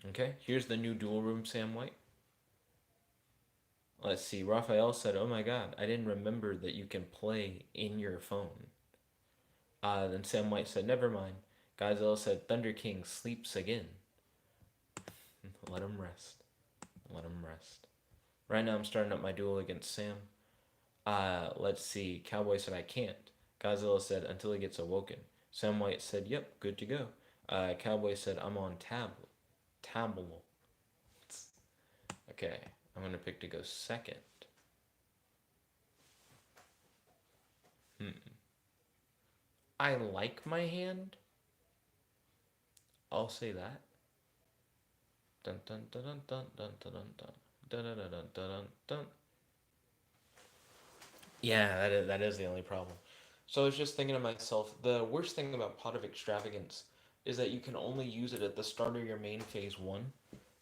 Okay, here's the new duel room, Sam White. Let's see, Raphael said, oh my god, I didn't remember that you can play in your phone. Then Sam White said, never mind. Godzilla said, Thunder King sleeps again. Let him rest. Let him rest. Right now I'm starting up my duel against Sam. Let's see. Cowboy said I can't. Godzilla said until he gets awoken. Sam White said, yep, good to go. Cowboy said I'm on tabble. Okay, I'm gonna pick to go second. I like my hand. I'll say that. Dun dun dun dun dun dun dun dun dun dun dun dun dun. Yeah, that is the only problem. So I was just thinking to myself, the worst thing about Pot of Extravagance is that you can only use it at the start of your main phase 1.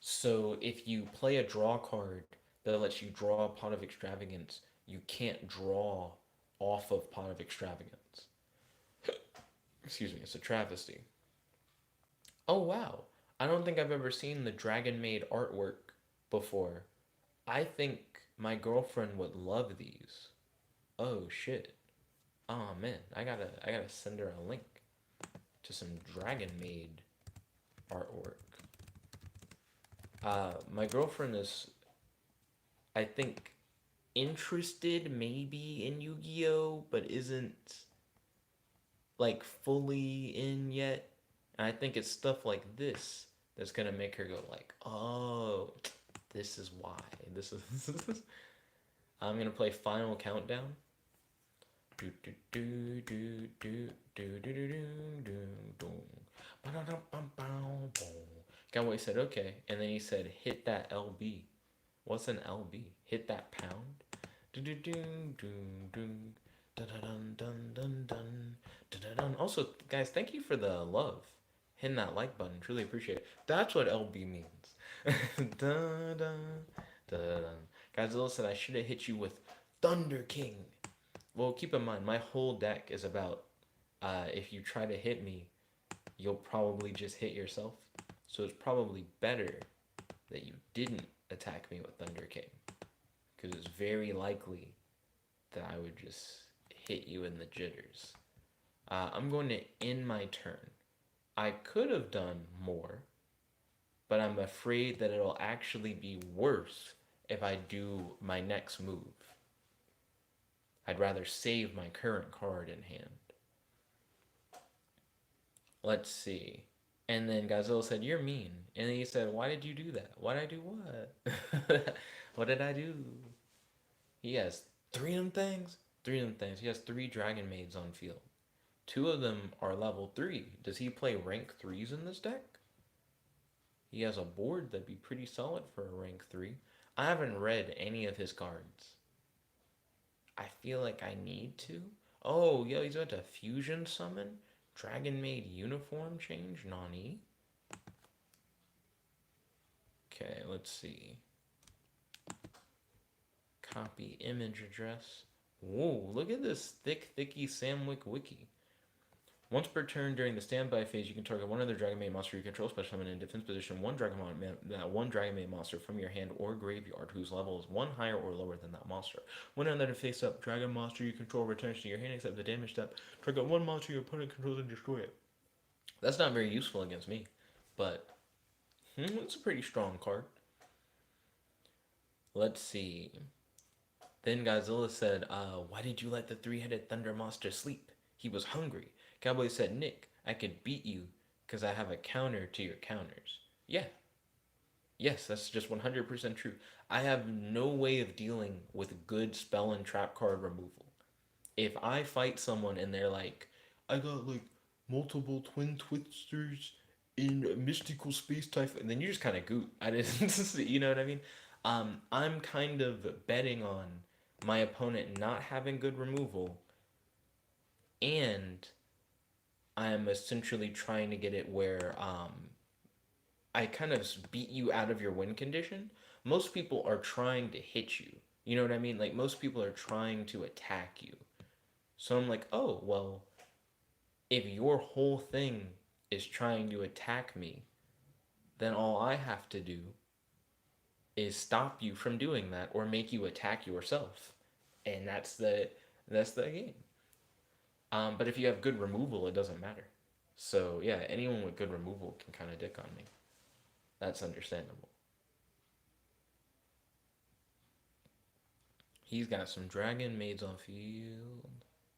So if you play a draw card that lets you draw a Pot of Extravagance, you can't draw off of Pot of Extravagance. Excuse me, it's a travesty. Oh wow, I don't think I've ever seen the Dragon Maid artwork before. I think my girlfriend would love these. Oh shit. Oh man, I gotta send her a link to some Dragon Maid artwork. My girlfriend is, I think, interested maybe in Yu-Gi-Oh, but isn't like fully in yet. And I think it's stuff like this that's gonna make her go like, oh, this is why. This is. I'm gonna play Final Countdown. Cowboy said okay, and then he said hit that LB. What's an LB? Hit that pound. Also, guys, thank you for the love. Hitting that like button. Truly appreciate it. That's what LB means. Dun, dun, dun. Godzilla said I should have hit you with Thunder King. Well, keep in mind, my whole deck is about if you try to hit me, you'll probably just hit yourself. So it's probably better that you didn't attack me with Thunder King. Because it's very likely that I would just hit you in the jitters. I'm going to end my turn. I could have done more, but I'm afraid that it'll actually be worse if I do my next move. I'd rather save my current card in hand. Let's see. And then Godzilla said, "You're mean." And then he said, "Why did you do that? Why did I do what? What did I do?" He has three of them things. Three of them things. He has three Dragon Maids on field. Two of them are level 3. Does he play rank 3s in this deck? He has a board that'd be pretty solid for a rank 3. I haven't read any of his cards. I feel like I need to. Oh, yeah, he's got a fusion summon. Dragon Maid uniform change, Nani. Okay, let's see. Copy image address. Whoa, look at this thicky Samwick wiki. Once per turn during the standby phase, you can target one other Dragon Maid monster you control, special summon in defense position, one Dragon Maid monster from your hand or graveyard whose level is one higher or lower than that monster. When another face up Dragon monster you control returns to your hand except the damage step, target one monster your opponent controls and destroy it. That's not very useful against me, but it's a pretty strong card. Let's see. Then Godzilla said, why did you let the three-headed thunder monster sleep? He was hungry. Cowboy said, Nick, I could beat you because I have a counter to your counters. Yeah. Yes, that's just 100% true. I have no way of dealing with good spell and trap card removal. If I fight someone and they're like, I got like multiple twin twisters in mystical space type, and then you just kind of goot. I didn't, you know what I mean? I'm kind of betting on my opponent not having good removal, and I'm essentially trying to get it where I kind of beat you out of your win condition. Most people are trying to hit you. You know what I mean? Like, most people are trying to attack you. So I'm like, oh, well, if your whole thing is trying to attack me, then all I have to do is stop you from doing that or make you attack yourself. And that's the game. But if you have good removal, it doesn't matter. So yeah, anyone with good removal can kind of dick on me. That's understandable. He's got some Dragon Maids on field.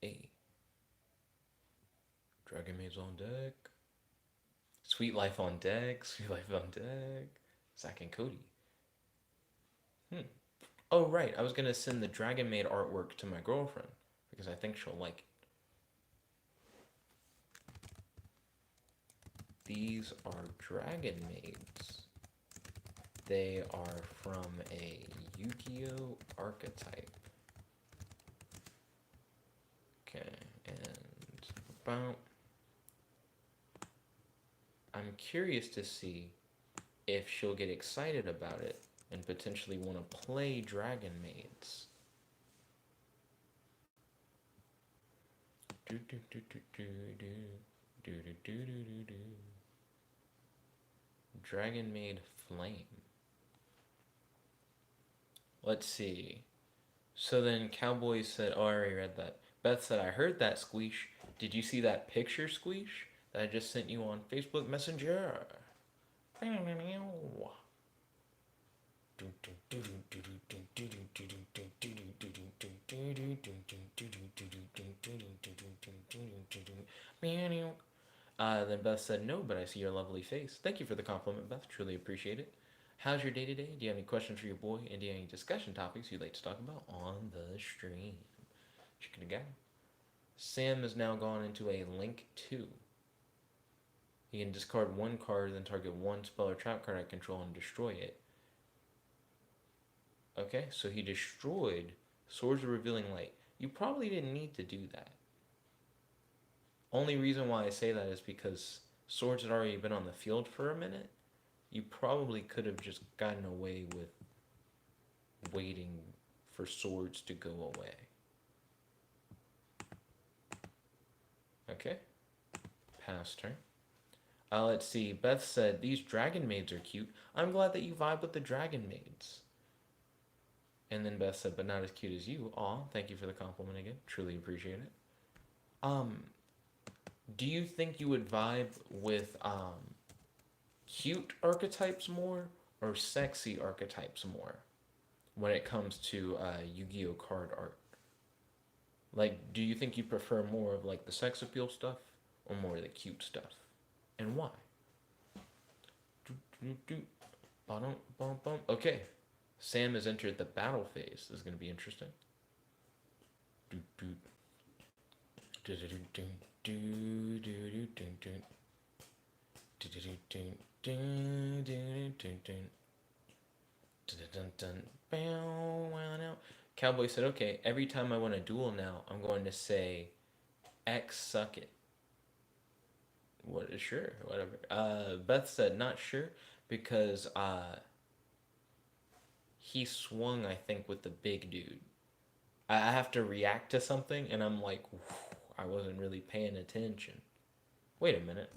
Hey. Dragon Maids on deck. Sweet Life on deck. Sweet Life on deck. Zack and Cody. Oh, right. I was going to send the Dragon Maid artwork to my girlfriend because I think she'll like it. These are Dragon Maids. They are from a Yu-Gi-Oh archetype. Okay, and about. I'm curious to see if she'll get excited about it and potentially want to play Dragon Maids. Do do do do do do do do do do do. Dragon Maid Flame. Let's see. So then Cowboy said, oh, I already read that. Beth said, I heard that, Squeesh. Did you see that picture, Squeesh, that I just sent you on Facebook Messenger? Then Beth said, no, but I see your lovely face. Thank you for the compliment, Beth. Truly appreciate it. How's your day today? Do you have any questions for your boy? And do you have any discussion topics you'd like to talk about on the stream? Chicken again. Sam has now gone into a link 2. He can discard one card, then target one spell or trap card I control and destroy it. Okay, so he destroyed Swords of Revealing Light. You probably didn't need to do that. Only reason why I say that is because swords had already been on the field for a minute. You probably could have just gotten away with waiting for swords to go away. Okay. Pass turn. Let's see. Beth said, these dragon maids are cute. I'm glad that you vibe with the dragon maids. And then Beth said, but not as cute as you. Aw, thank you for the compliment again. Truly appreciate it. Do you think you would vibe with cute archetypes more or sexy archetypes more when it comes to Yu-Gi-Oh card art? Like, do you think you prefer more of like the sex appeal stuff or more of the cute stuff? And why? Okay. Sam has entered the battle phase. This is going to be interesting. Cowboy said, okay, every time I want a duel now, I'm going to say, X suck it. What? Sure, whatever. Beth said, not sure, because he swung, I think, with the big dude. I have to react to something, and I'm like, I wasn't really paying attention. Wait a minute.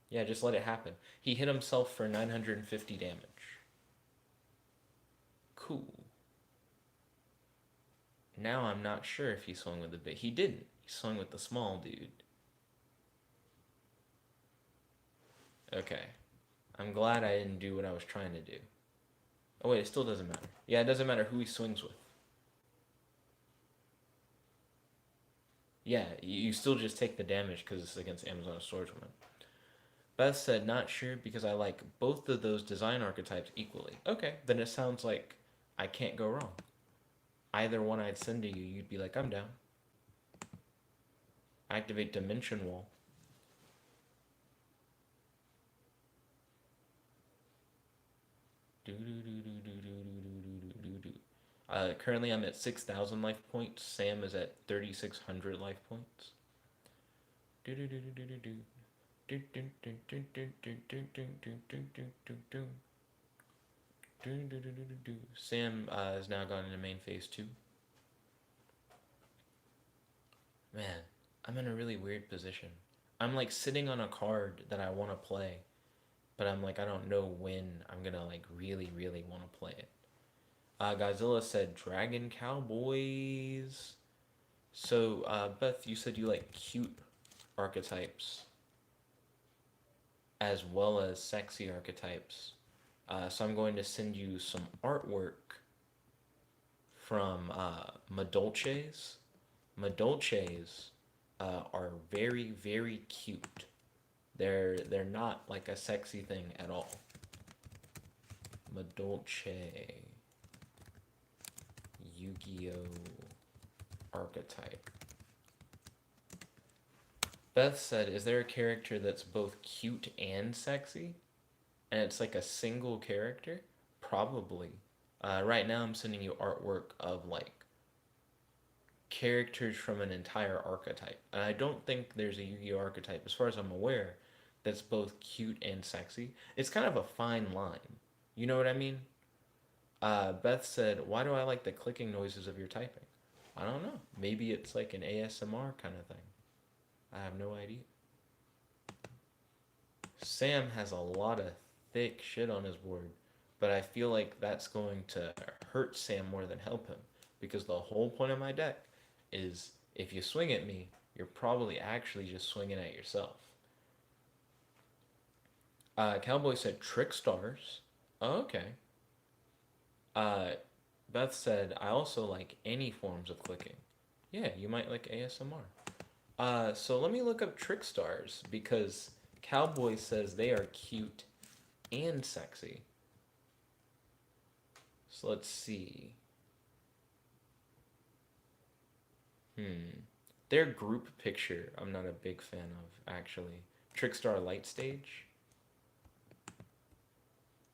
Yeah, just let it happen. He hit himself for 950 damage. Cool. Now I'm not sure if he swung with the big. He didn't. He swung with the small dude. Okay. I'm glad I didn't do what I was trying to do. Oh wait, it still doesn't matter. Yeah, it doesn't matter who he swings with. Yeah, you still just take the damage because it's against Amazon Swordswoman. Beth said, not sure because I like both of those design archetypes equally. Okay, then it sounds like I can't go wrong. Either one I'd send to you, you'd be like, I'm down. Activate Dimension Wall. Currently I'm at 6,000 life points. Sam is at 3,600 life points. Sam has now gone into main phase 2. Man, I'm in a really weird position. I'm like sitting on a card that I want to play, but I'm like, I don't know when I'm gonna like really, really want to play it. Godzilla said Dragon Cowboys. So, Beth, you said you like cute archetypes as well as sexy archetypes. So I'm going to send you some artwork from Madolches. Madolches are very, very cute. They're not like a sexy thing at all. Madolche Yu-Gi-Oh archetype. Beth said, is there a character that's both cute and sexy? And it's like a single character? Probably. Right now I'm sending you artwork of like characters from an entire archetype. And I don't think there's a Yu-Gi-Oh archetype, as far as I'm aware, that's both cute and sexy. It's kind of a fine line. You know what I mean? Beth said, why do I like the clicking noises of your typing? I don't know. Maybe it's like an ASMR kind of thing. I have no idea. Sam has a lot of thick shit on his board, but I feel like that's going to hurt Sam more than help him, because the whole point of my deck is if you swing at me, you're probably actually just swinging at yourself. Cowboy said Trick Stars. Oh, okay. Beth said, I also like any forms of clicking. Yeah, you might like ASMR. So let me look up Trick Stars, because Cowboy says they are cute and sexy. So let's see. Their group picture, I'm not a big fan of, actually. Trickstar Light Stage.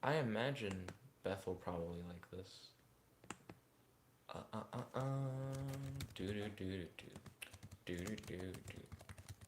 I imagine Beth will probably like this. Do do do do do do do do do.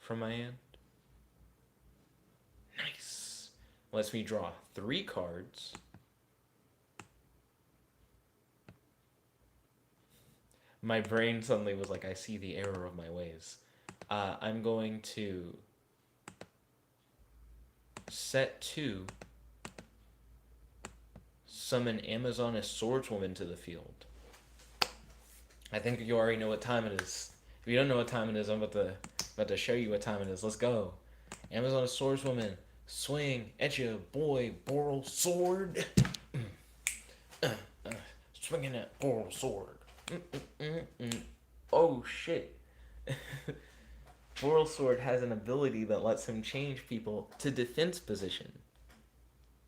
from my hand. Nice. Lets me draw 3 cards. My brain suddenly was like, I see the error of my ways. I'm going to set 2, summon Amazoness Swordswoman to the field. I think you already know what time it is. If you don't know what time it is, I'm about to show you what time it is. Let's go. Amazoness Swordswoman, swing at your boy, Boral Sword. Swinging that Boral Sword. Oh shit. Boral Sword has an ability that lets him change people to defense position.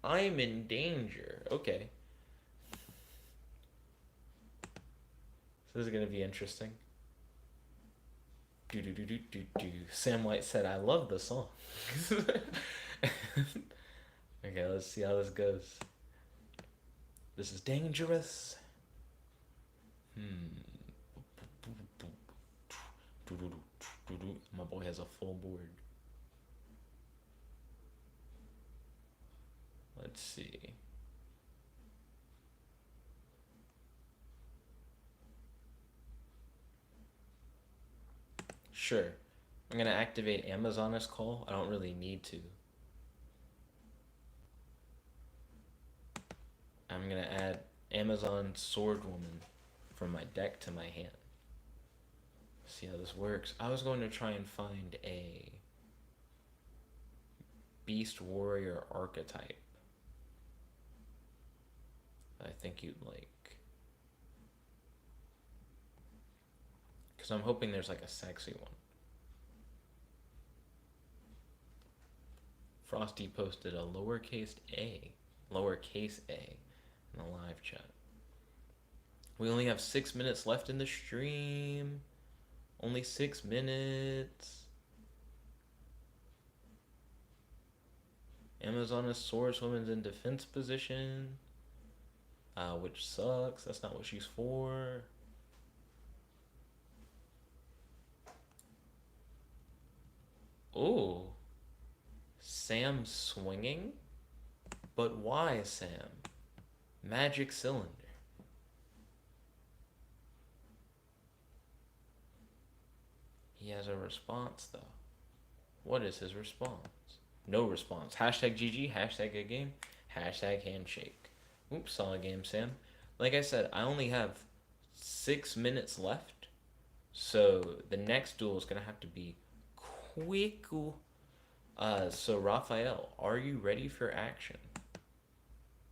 I'm in danger. Okay. This is gonna be interesting. Do do do do do do. Sam White said, "I love the song." Okay, let's see how this goes. This is dangerous. My boy has a full board. Let's see. Sure. I'm gonna activate Amazoness Call. I don't really need to. I'm gonna add Amazon Swordwoman from my deck to my hand. See how this works. I was going to try and find a Beast Warrior archetype that I think you'd like. Because I'm hoping there's like a sexy one. Frosty posted a lowercase a in the live chat. We only have 6 minutes left in the stream. Only 6 minutes. Amazoness Swordswoman's in defense position, which sucks. That's not what she's for. Oh, Sam swinging? But why, Sam? Magic Cylinder. He has a response, though. What is his response? No response. Hashtag GG, hashtag good game, hashtag handshake. Oops, solid game, Sam. Like I said, I only have 6 minutes left, so the next duel is going to have to be quick. So Raphael, are you ready for action?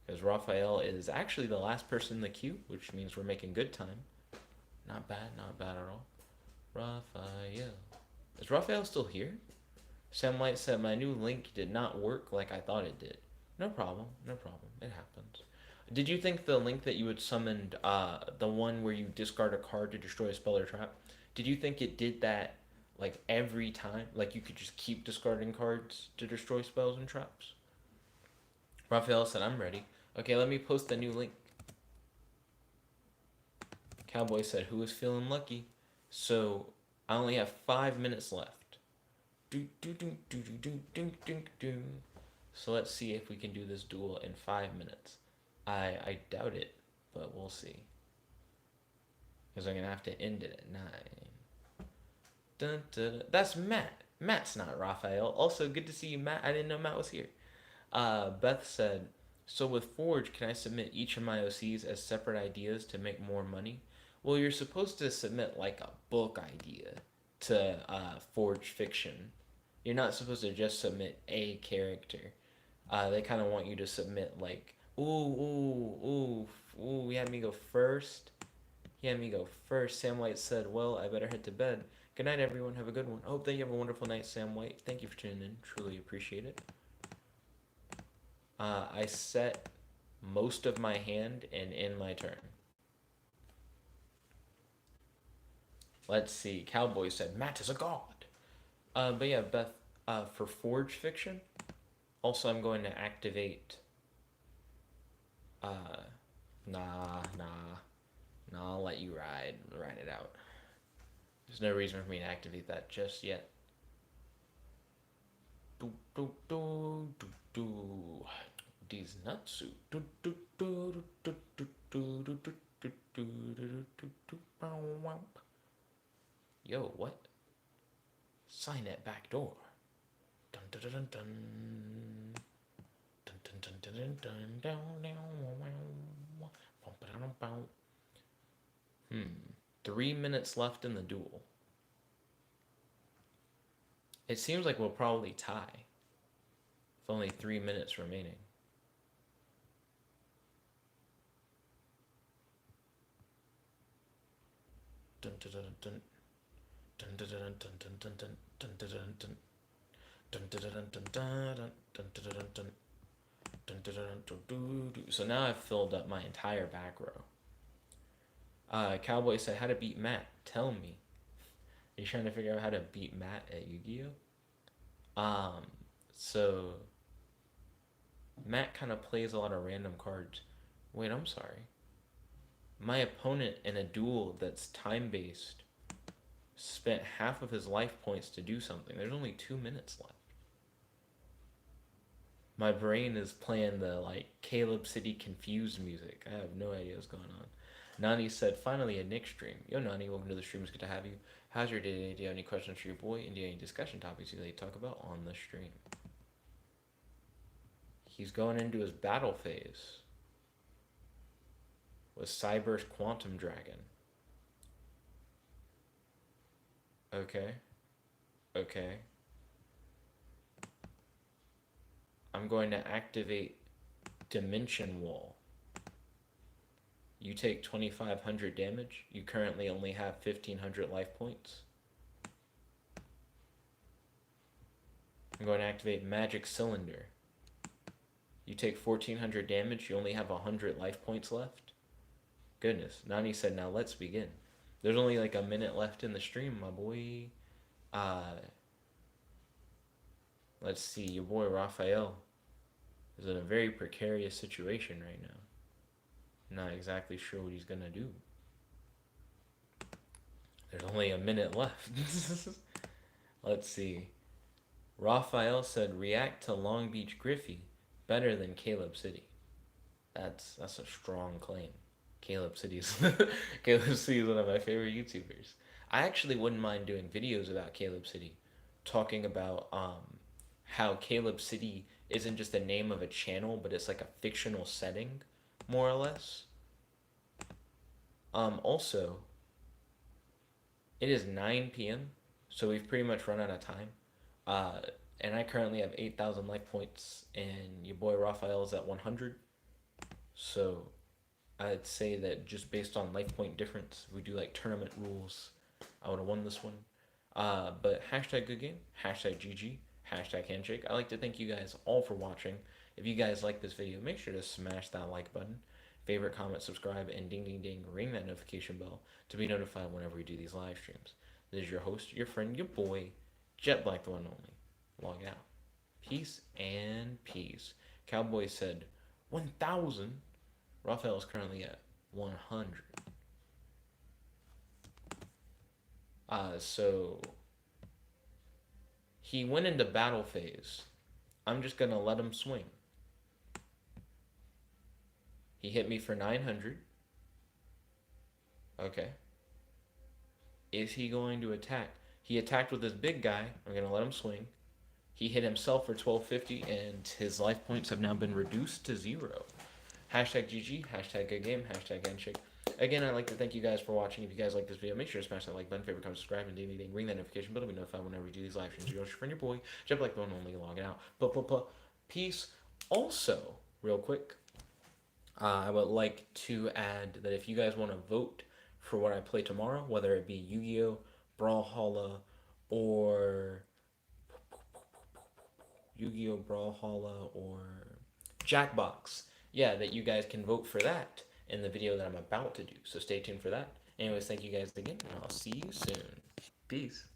Because Raphael is actually the last person in the queue, which means we're making good time. Not bad at all. Raphael. Is Raphael still here? Sam White said my new link did not work like I thought it did. No problem. It happens. Did you think the link that you had summoned, the one where you discard a card to destroy a spell or trap, did you think it did that like every time? Like you could just keep discarding cards to destroy spells and traps? Raphael said, I'm ready. Okay, let me post the new link. Cowboy said, who is feeling lucky? So I only have 5 minutes left. So let's see if we can do this duel in 5 minutes. I doubt it, but we'll see. Because I'm going to have to end it at 9. Dun, dun, dun. That's Matt. Matt's not Raphael. Also, good to see you, Matt. I didn't know Matt was here. Beth said, so with Forge, can I submit each of my OCs as separate ideas to make more money? Well, you're supposed to submit like a book idea to Forge Fiction. You're not supposed to just submit a character. They kind of want you to submit like, ooh, he had me go first. Sam White said, well, I better head to bed. Good night, everyone. Have a good one. I hope that you have a wonderful night, Sam White. Thank you for tuning in. Truly appreciate it. I set most of my hand and in my turn. Let's see. Cowboy said, Matt is a god. But yeah, Beth, for Forge Fiction, also I'm going to activate, nah, I'll let you ride it out. There's no reason for me to activate that just yet. do do do do do. These nuts. Do do do do do do do do do do do do do. Yo, what? Sign that back door. Dun dun dun dun. Dun dun dun dun dun dun down down. 3 minutes left in the duel. It seems like we'll probably tie. With only 3 minutes remaining. Dun dun dun dun. Dun dun dun dun dun dun dun dun dun dun dun. Dun dun dun dun dun dun dun dun dun dun. Dun dun dun dun dun. So now I've filled up my entire back row. Cowboy said, how to beat Matt. Tell me. Are you trying to figure out how to beat Matt at Yu-Gi-Oh? So Matt kind of plays a lot of random cards. Wait, I'm sorry. My opponent in a duel that's time-based spent half of his life points to do something. There's only 2 minutes left. My brain is playing the Caleb City confused music. I have no idea what's going on. Nani said, finally a Nick stream. Yo, Nani, welcome to the stream. It's good to have you. How's your day today? Do you have any questions for your boy? And do you have any discussion topics you'd like to talk about on the stream? He's going into his battle phase with Cyber's Quantum Dragon. Okay. Okay. I'm going to activate Dimension Wall. You take 2,500 damage. You currently only have 1,500 life points. I'm going to activate Magic Cylinder. You take 1,400 damage. You only have 100 life points left. Goodness. Nani said, now let's begin. There's only a minute left in the stream, my boy. Let's see. Your boy Raphael is in a very precarious situation right now. Not exactly sure what he's gonna do. There's only a minute left. Let's see. Raphael said, react to Long Beach Griffey better than Caleb City. That's a strong claim. Caleb City is one of my favorite YouTubers. I actually wouldn't mind doing videos about Caleb City, talking about how Caleb City isn't just the name of a channel, but it's like a fictional setting, more or less. Also, it is 9 p.m., so we've pretty much run out of time. And I currently have 8,000 life points, and your boy Raphael is at 100. So I'd say that just based on life point difference, if we do tournament rules, I would have won this one. But hashtag good game, hashtag GG, hashtag handshake. I'd like to thank you guys all for watching. If you guys like this video, make sure to smash that like button, favorite, comment, subscribe, and ding ding ding, ring that notification bell to be notified whenever we do these live streams. This is your host, your friend, your boy, JetBlack the one only. Log out. Peace and peace. Cowboy said 1,000. Raphael is currently at 100. So he went into battle phase. I'm just gonna let him swing. He hit me for 900. Okay. Is he going to attack? He attacked with his big guy. I'm gonna let him swing. He hit himself for 1,250, and his life points have now been reduced to 0. Hashtag GG, hashtag good game, hashtag handshake. Again, I'd like to thank you guys for watching. If you guys like this video, make sure to smash that like button, favorite, comment, subscribe, and ding, ding, ding. Ring that notification bell to be notified whenever we do these live streams. Your friend, your boy, JetBlack the one only, logging out. Peace. Also, real quick, I would like to add that if you guys want to vote for what I play tomorrow, whether it be Yu-Gi-Oh, Brawlhalla, or Jackbox, yeah, that you guys can vote for that in the video that I'm about to do. So stay tuned for that. Anyways, thank you guys again, and I'll see you soon. Peace.